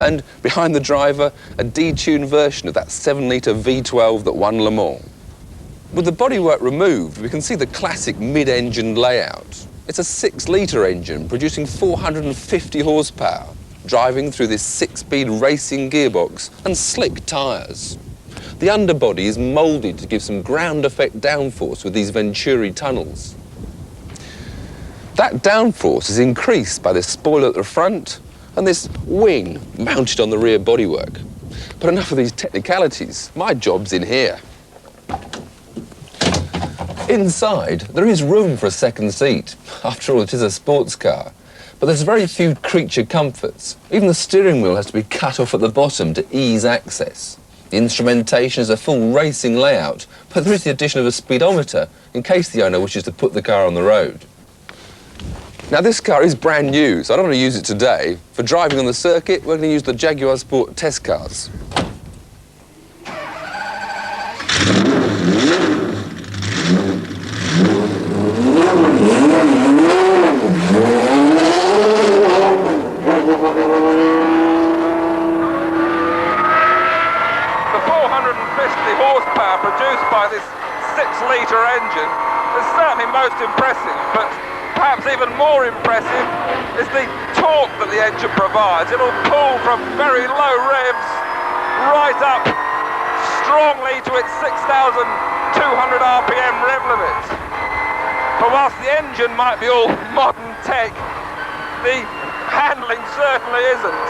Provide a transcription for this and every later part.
And behind the driver, a detuned version of that 7-litre V12 that won Le Mans. With the bodywork removed, we can see the classic mid-engine layout. It's a 6-litre engine producing 450 horsepower, driving through this 6-speed racing gearbox and slick tyres. The underbody is moulded to give some ground effect downforce with these Venturi tunnels. That downforce is increased by this spoiler at the front and this wing mounted on the rear bodywork. But enough of these technicalities. My job's in here. Inside, there is room for a second seat. After all, it is a sports car. But there's very few creature comforts. Even the steering wheel has to be cut off at the bottom to ease access. The instrumentation is a full racing layout, but there is the addition of a speedometer in case the owner wishes to put the car on the road. Now, this car is brand new, so I don't want to use it today. For driving on the circuit, we're going to use the Jaguar Sport test cars. The 450 horsepower produced by this 6-litre engine is certainly most impressive, but perhaps even more impressive is the torque that the engine provides. It'll pull from very low revs right up strongly to its 6,200 RPM rev limit. But whilst the engine might be all modern tech, the handling certainly isn't.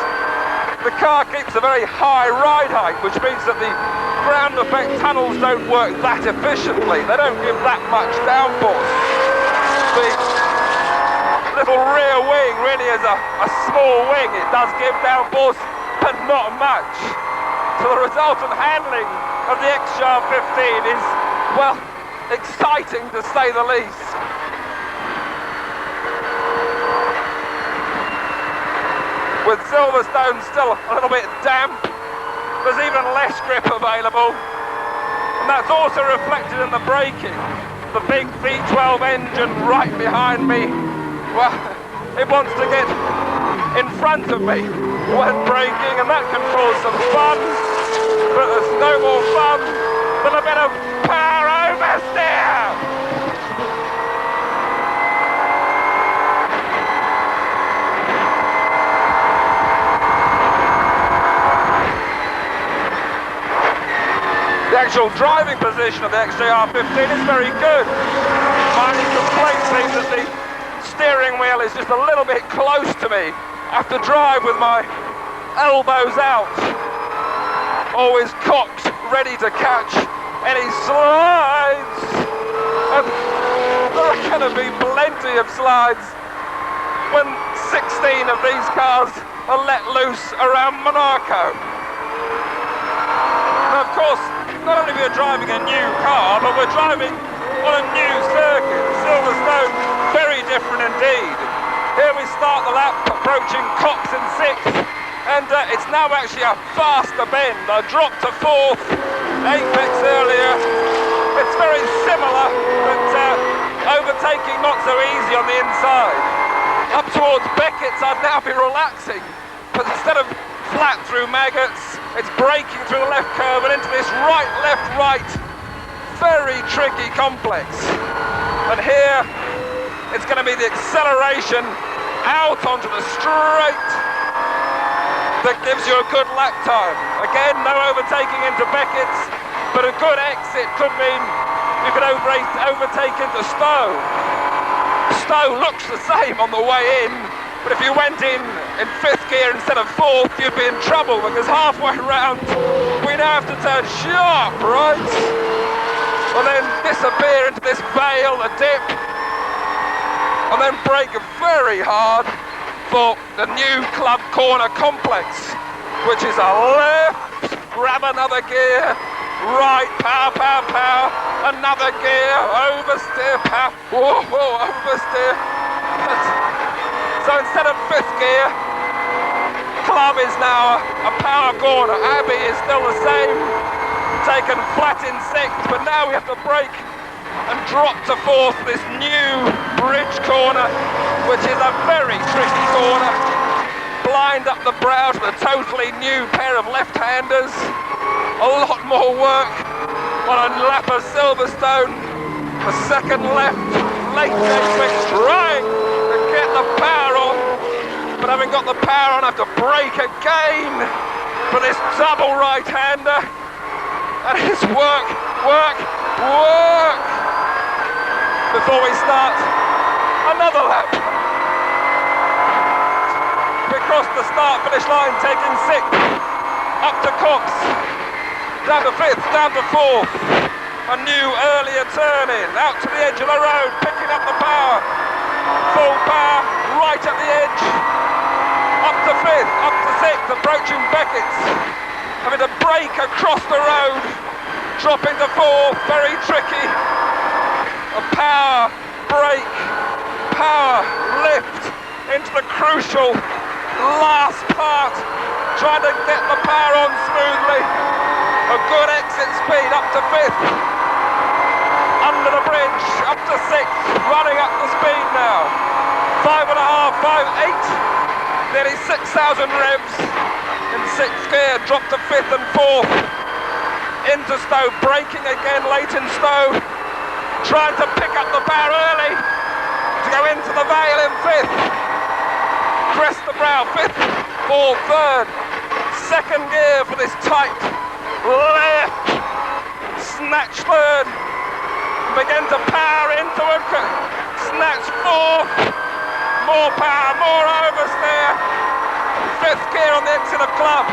The car keeps a very high ride height, which means that the ground effect tunnels don't work that efficiently. They don't give that much downforce. The little rear wing really is a small wing. It does give downforce, but not much. So the resultant handling of the XR15 is, well, exciting to say the least. With Silverstone still a little bit damp, there's even less grip available. And that's also reflected in the braking. The big V12 engine right behind me, well, it wants to get in front of me when braking, and that can cause some fun, but there's no more fun than a bit of power oversteer. The actual driving position of the XJR15 is very good. My only complaint being that the steering wheel is just a little bit close to me. I have to drive with my elbows out, always cocked, ready to catch any slides. And there are going to be plenty of slides when 16 of these cars are let loose around Monaco. And of course, not only are we driving a new car, but we're driving on a new circuit. Silverstone, very different indeed. Here we start the lap approaching Cox in 6th, and it's now actually a faster bend. I dropped to 4th, apex earlier. It's very similar, but overtaking not so easy on the inside. Up towards Beckett's, I'd now be relaxing, but instead of flat through Maggots, it's braking through the left curve and into this right, left, right, very tricky complex. And here, it's going to be the acceleration out onto the straight that gives you a good lap time. Again, no overtaking into Beckett's, but a good exit could mean you could overtake into Stowe. Stowe looks the same on the way in, but if you went in 5th gear instead of 4th, you'd be in trouble, because halfway round, we now have to turn sharp right, and then disappear into this vale, a dip, and then brake very hard for the new club corner complex, which is a left, grab another gear, right, power, power, power, another gear, oversteer, power, whoa, whoa, oversteer. So instead of 5th gear, club is now a power corner. Abbey is still the same, taken flat in 6th, but now we have to brake and drop to 4th, this new bridge corner, which is a very tricky corner. blind up the brow to the totally new pair of left-handers. A lot more work on a lap of Silverstone. The second left, late Gatwick, trying to get the power on, but having got the power on, I have to brake again for this double right-hander. And it's work, work, work before we start another lap. We crossed the start-finish line, taking 6th, up to Cox, down to 5th, down to 4th. A new earlier turn in, out to the edge of the road, picking up the power. Full power, right at the edge. Up to 5th, up to 6th, approaching Beckett's. Having to brake across the road, dropping to 4th, very tricky. A power brake, power lift into the crucial last part, trying to get the power on smoothly. A good exit speed up to 5th, under the bridge, up to 6th, running up the speed now. 5.5, 5.8, nearly 6,000 revs in 6th gear, drop to 5th and 4th. Into Stowe, braking again late in Stowe, trying to pick up the power early to go into the Vale in 5th. Crest the brow, 5th, 4th, 3rd. Second gear for this tight left. Snatch 3rd. Begin to power into it. Snatch 4th. More power, more oversteer. 5th gear on the exit of Club.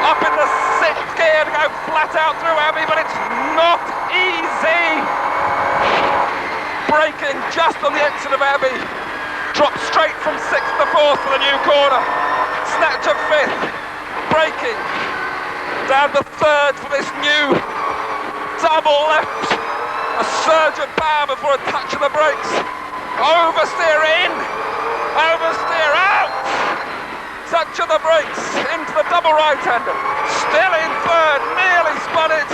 Up in the 6th gear to go flat out through Abbey, but it's not easy. Braking just on the exit of Abbey. Drop straight from 6th to 4th for the new corner. Snatch of 5th. Braking. Down to 3rd for this new double left. A surge of power before a touch of the brakes. Oversteer in. Oversteer out. Touch of the brakes into the double right-hander. Still in 3rd. Nearly spun it.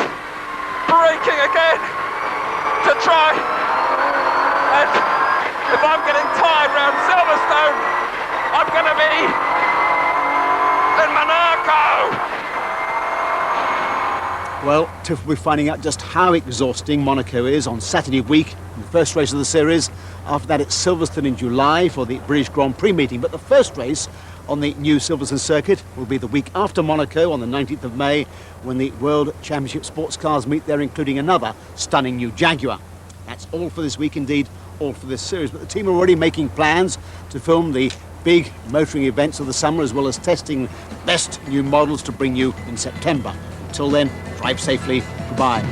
Braking again to try. And if I'm getting tired round Silverstone, I'm going to be in Monaco. Well, Tiff will be finding out just how exhausting Monaco is on Saturday week, the first race of the series. After that, it's Silverstone in July for the British Grand Prix meeting. But the first race on the new Silverstone circuit will be the week after Monaco on the 19th of May, when the World Championship sports cars meet there, including another stunning new Jaguar. That's all for this week indeed, all for this series. But the team are already making plans to film the big motoring events of the summer, as well as testing best new models to bring you in September. Until then, drive safely. Goodbye.